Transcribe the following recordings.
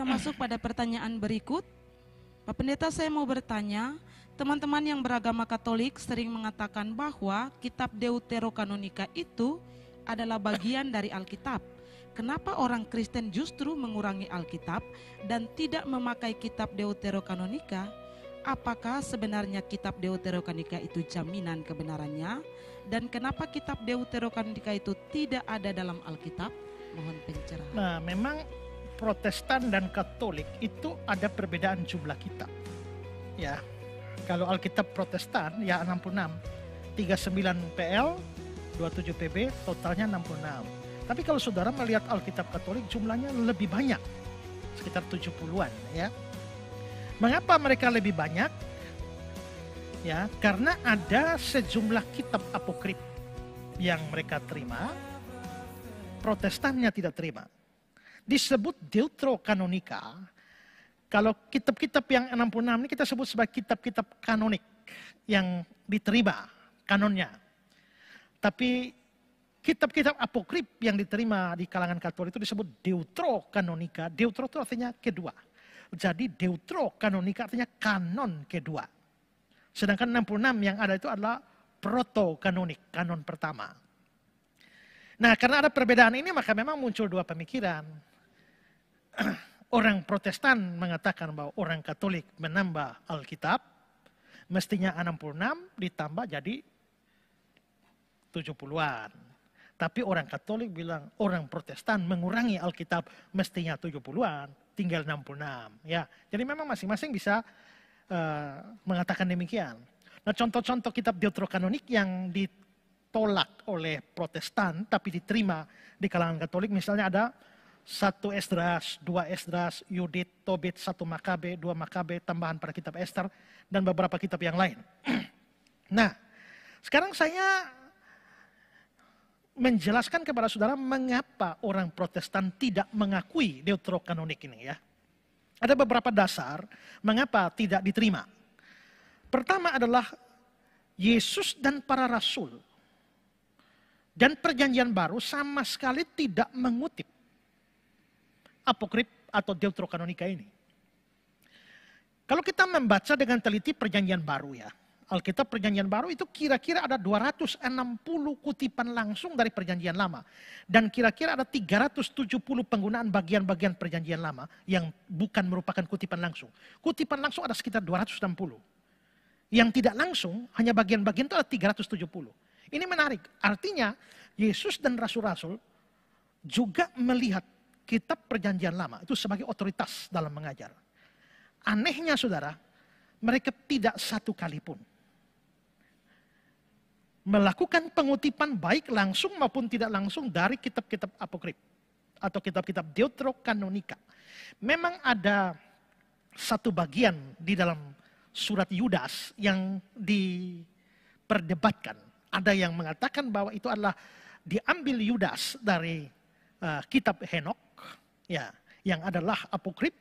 masuk pada pertanyaan berikut. Pak Pendeta, saya mau bertanya, teman-teman yang beragama Katolik sering mengatakan bahwa kitab Deuterokanonika itu adalah bagian dari Alkitab. Kenapa orang Kristen justru mengurangi Alkitab dan tidak memakai kitab Deuterokanonika? Apakah sebenarnya kitab Deuterokanonika itu jaminan kebenarannya? Dan kenapa kitab Deuterokanonika itu tidak ada dalam Alkitab? Mohon pencerahan. Nah, memang Protestan dan Katolik itu ada perbedaan jumlah kitab. Ya, kalau Alkitab Protestan ya 66, 39 PL, 27 PB, totalnya 66. Tapi kalau saudara melihat Alkitab Katolik jumlahnya lebih banyak, sekitar 70-an ya. Mengapa mereka lebih banyak? Ya, karena ada sejumlah kitab apokrif yang mereka terima, Protestannya tidak terima. Disebut Deuterokanonika. Kalau kitab-kitab yang 66 ini kita sebut sebagai kitab-kitab kanonik yang diterima kanonnya. Tapi kitab-kitab apokrif yang diterima di kalangan Katolik itu disebut Deuterokanonika. Deutero itu artinya kedua. Jadi Deuterokanonika artinya kanon kedua. Sedangkan 66 yang ada itu adalah protokanonik, kanon pertama. Nah, karena ada perbedaan ini maka memang muncul dua pemikiran. Orang Protestan mengatakan bahwa orang Katolik menambah Alkitab, mestinya 66 ditambah jadi 70-an. Tapi orang Katolik bilang orang Protestan mengurangi Alkitab, mestinya 70-an, tinggal 66. Ya, jadi memang masing-masing bisa mengatakan demikian. Nah, contoh-contoh kitab Deuterokanonik yang ditolak oleh Protestan tapi diterima di kalangan Katolik, misalnya ada 1 Esdras, 2 Esdras, Yudit, Tobit, 1 Makabe, 2 Makabe, tambahan pada kitab Ester, dan beberapa kitab yang lain. Nah, sekarang saya menjelaskan kepada saudara mengapa orang Protestan tidak mengakui Deuterokanonik ini ya. Ada beberapa dasar mengapa tidak diterima. Pertama adalah Yesus dan para rasul dan perjanjian baru sama sekali tidak mengutip apokrif atau Deuterokanonika ini. Kalau kita membaca dengan teliti perjanjian baru ya, Alkitab perjanjian baru itu kira-kira ada 260 kutipan langsung dari perjanjian lama. Dan kira-kira ada 370 penggunaan bagian-bagian perjanjian lama yang bukan merupakan kutipan langsung. Kutipan langsung ada sekitar 260. Yang tidak langsung hanya bagian-bagian itu ada 370. Ini menarik, artinya Yesus dan rasul-rasul juga melihat kitab perjanjian lama itu sebagai otoritas dalam mengajar. Anehnya saudara, mereka tidak satu kali pun melakukan pengutipan baik langsung maupun tidak langsung dari kitab-kitab apokrif atau kitab-kitab Deuterokanonika. Memang ada satu bagian di dalam surat Yudas yang diperdebatkan. Ada yang mengatakan bahwa itu adalah diambil Yudas dari kitab Henok, ya, yang adalah apokrif,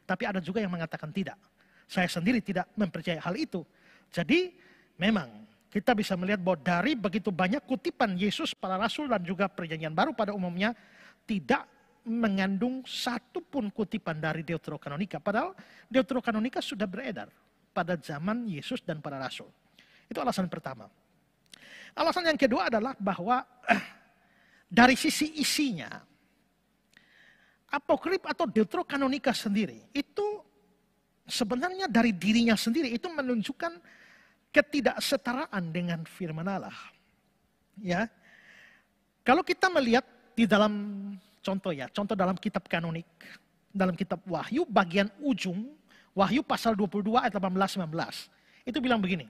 tapi ada juga yang mengatakan tidak. Saya sendiri tidak mempercayai hal itu. Jadi memang kita bisa melihat bahwa dari begitu banyak kutipan Yesus, para rasul dan juga perjanjian baru pada umumnya tidak mengandung satu pun kutipan dari Deuterokanonika. Padahal Deuterokanonika sudah beredar pada zaman Yesus dan para rasul. Itu alasan pertama. Alasan yang kedua adalah bahwa dari sisi isinya, apokrif atau Deuterokanonika sendiri itu sebenarnya dari dirinya sendiri itu menunjukkan ketidaksetaraan dengan firman Allah. Ya. Kalau kita melihat di dalam contoh dalam kitab kanonik, dalam kitab Wahyu bagian ujung, Wahyu pasal 22 ayat 18-19. Itu bilang begini.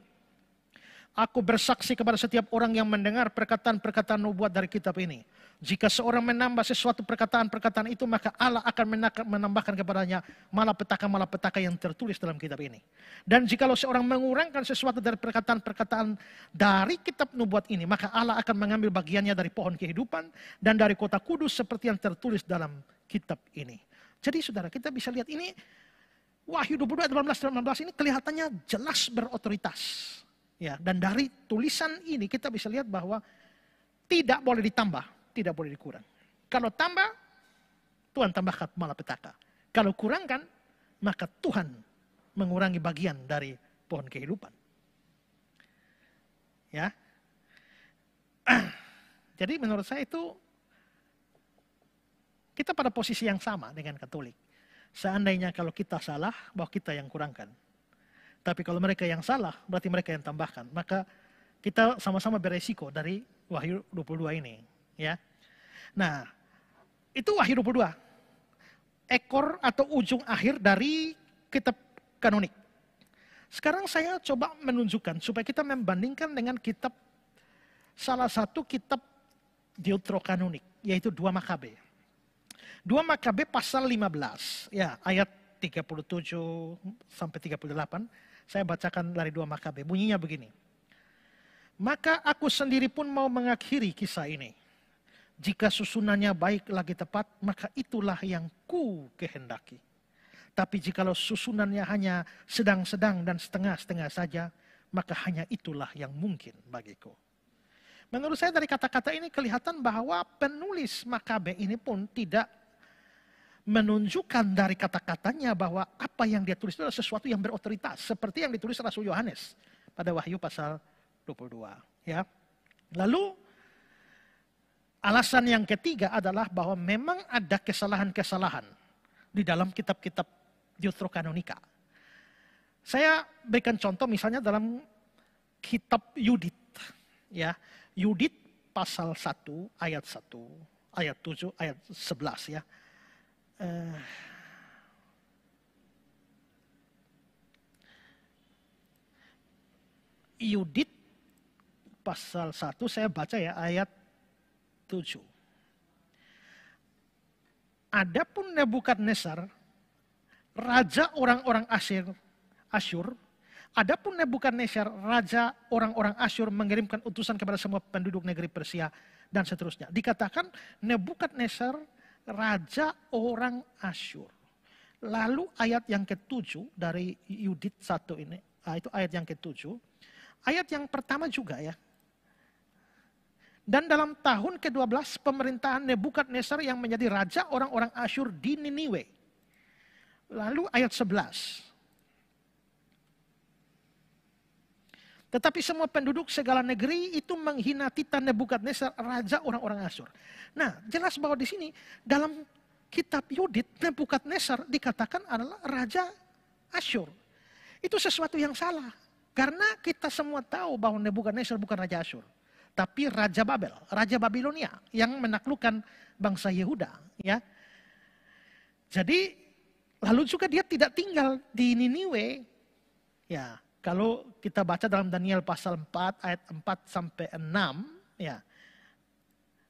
Aku bersaksi kepada setiap orang yang mendengar perkataan-perkataan nubuat dari kitab ini. Jika seorang menambah sesuatu perkataan-perkataan itu, maka Allah akan menambahkan kepadanya malapetaka-malapetaka yang tertulis dalam kitab ini. Dan jikalau seorang mengurangkan sesuatu dari perkataan-perkataan dari kitab nubuat ini, maka Allah akan mengambil bagiannya dari pohon kehidupan dan dari kota kudus seperti yang tertulis dalam kitab ini. Jadi saudara, kita bisa lihat ini, Wahyu 22 ayat 18-19 ini kelihatannya jelas berotoritas. Ya, dan dari tulisan ini kita bisa lihat bahwa tidak boleh ditambah, tidak boleh dikurang. Kalau tambah, Tuhan tambahkan malapetaka. Kalau kurangkan, maka Tuhan mengurangi bagian dari pohon kehidupan. Ya. Jadi menurut saya itu kita pada posisi yang sama dengan Katolik. Seandainya kalau kita salah, bahwa kita yang kurangkan. Tapi kalau mereka yang salah, berarti mereka yang tambahkan. Maka kita sama-sama beresiko dari Wahyu 22 ini. Ya. Nah, itu Wahyu 22. Ekor atau ujung akhir dari kitab kanonik. Sekarang saya coba menunjukkan supaya kita membandingkan dengan kitab, salah satu kitab deuterokanonik, yaitu 2 Makabe. 2 Makabe pasal 15, ya, ayat 37 sampai 38. Saya bacakan dari 2 Makabe. Bunyinya begini. Maka aku sendiri pun mau mengakhiri kisah ini. Jika susunannya baik lagi tepat, maka itulah yang ku kehendaki. Tapi jikalau susunannya hanya sedang-sedang dan setengah-setengah saja, maka hanya itulah yang mungkin bagiku. Menurut saya dari kata-kata ini kelihatan bahwa penulis Makabe ini pun tidak menunjukkan dari kata-katanya bahwa apa yang dia tulis itu adalah sesuatu yang berotoritas. Seperti yang ditulis Rasul Yohanes pada Wahyu pasal 22. Ya. Lalu alasan yang ketiga adalah bahwa memang ada kesalahan-kesalahan di dalam kitab-kitab Deuterokanonika. Saya berikan contoh misalnya dalam kitab Yudit. Ya. Yudit pasal 1 ayat 1, ayat 7, ayat 11 ya. Yudit pasal 1 saya baca ya ayat 7. Adapun Nebukadnezar, raja orang-orang Asyur, adapun Nebukadnezar, raja orang-orang Asyur mengirimkan utusan kepada semua penduduk negeri Persia dan seterusnya. Dikatakan Nebukadnezar raja orang Asyur. Lalu ayat yang ke-7 dari Yudit 1 ini, itu ayat yang ke-7. Ayat yang pertama juga ya. Dan dalam tahun ke-12 pemerintahan Nebukadnezar yang menjadi raja orang-orang Asyur di Niniwe. Lalu ayat 11. Tetapi semua penduduk segala negeri itu menghina Titan Nebukadnezar, raja orang-orang Asyur. Nah, jelas bahwa di sini dalam kitab Yudit, Nebukadnezar dikatakan adalah raja Asyur. Itu sesuatu yang salah. Karena kita semua tahu bahwa Nebukadnezar bukan raja Asyur, tapi raja Babel, raja Babilonia yang menaklukkan bangsa Yehuda. Ya. Jadi, lalu juga dia tidak tinggal di Niniwe. Ya. Kalau kita baca dalam Daniel pasal 4 ayat 4 sampai 6, ya.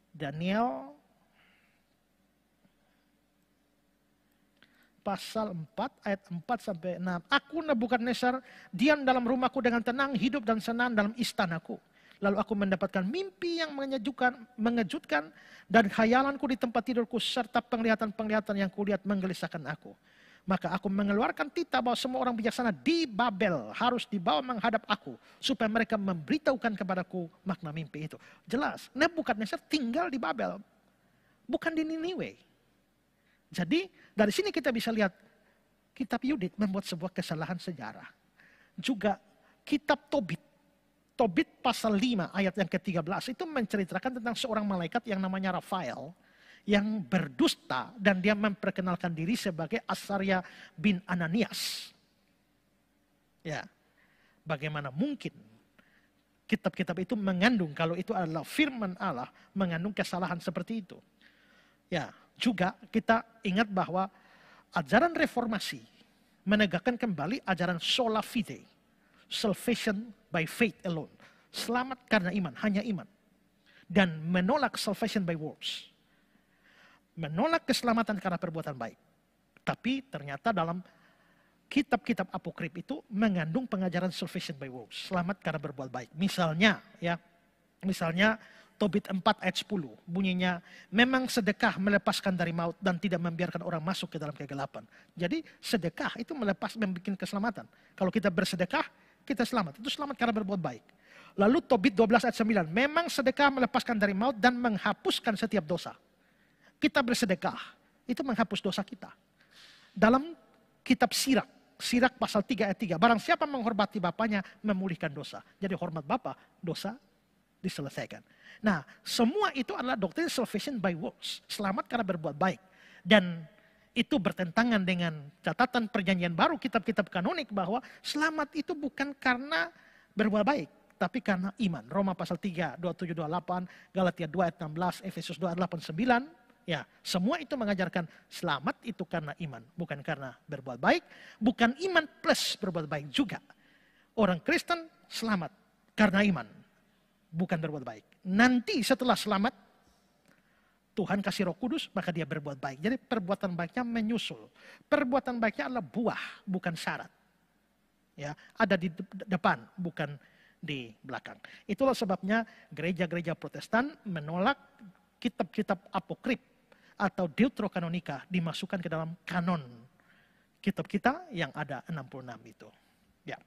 Daniel pasal 4 ayat 4 sampai 6. Aku Nebukadnezar diam dalam rumahku dengan tenang, hidup dan senang dalam istanaku. Lalu aku mendapatkan mimpi yang mengejutkan dan khayalanku di tempat tidurku serta penglihatan-penglihatan yang kulihat menggelisahkan aku. Maka aku mengeluarkan titah bahwa semua orang bijaksana di Babel harus dibawa menghadap aku. Supaya mereka memberitahukan kepadaku makna mimpi itu. Jelas, Nebukadnezar tinggal di Babel. Bukan di Niniwe. Jadi dari sini kita bisa lihat kitab Yudit membuat sebuah kesalahan sejarah. Juga kitab Tobit. Tobit pasal 5 ayat yang ke-13 itu menceritakan tentang seorang malaikat yang namanya Rafael. Yang berdusta dan dia memperkenalkan diri sebagai Asaria bin Ananias. Ya, bagaimana mungkin kitab-kitab itu mengandung, kalau itu adalah firman Allah, mengandung kesalahan seperti itu. Ya, juga kita ingat bahwa ajaran reformasi menegakkan kembali ajaran sola fide, salvation by faith alone, selamat karena iman, hanya iman, dan menolak salvation by works. Menolak keselamatan karena perbuatan baik. Tapi ternyata dalam kitab-kitab apokrif itu mengandung pengajaran salvation by works. Selamat karena berbuat baik. Misalnya Tobit 4 ayat 10 bunyinya, memang sedekah melepaskan dari maut dan tidak membiarkan orang masuk ke dalam kegelapan. Jadi sedekah itu membuat keselamatan. Kalau kita bersedekah, kita selamat. Itu selamat karena berbuat baik. Lalu Tobit 12 ayat 9, memang sedekah melepaskan dari maut dan menghapuskan setiap dosa. Kita bersedekah, itu menghapus dosa kita. dalam kitab Sirak pasal 3 ayat 3. Barang siapa menghormati bapaknya memulihkan dosa. Jadi hormat bapa, dosa diselesaikan. Nah, semua itu adalah doktrin salvation by works. Selamat karena berbuat baik. Dan itu bertentangan dengan catatan perjanjian baru kitab-kitab kanonik bahwa selamat itu bukan karena berbuat baik, tapi karena iman. Roma pasal 3, 27, 28, Galatia 2 ayat 16, Efesus 2 ayat 8, 9. Ya, semua itu mengajarkan selamat itu karena iman, bukan karena berbuat baik, bukan iman plus berbuat baik juga. Orang Kristen selamat karena iman, bukan berbuat baik. Nanti setelah selamat, Tuhan kasih Roh Kudus, maka dia berbuat baik. Jadi perbuatan baiknya menyusul. Perbuatan baiknya adalah buah, bukan syarat. Ya, ada di depan, bukan di belakang. Itulah sebabnya gereja-gereja Protestan menolak kitab-kitab apokrif atau deuterokanonika dimasukkan ke dalam kanon kitab kita yang ada 66 itu. Ya.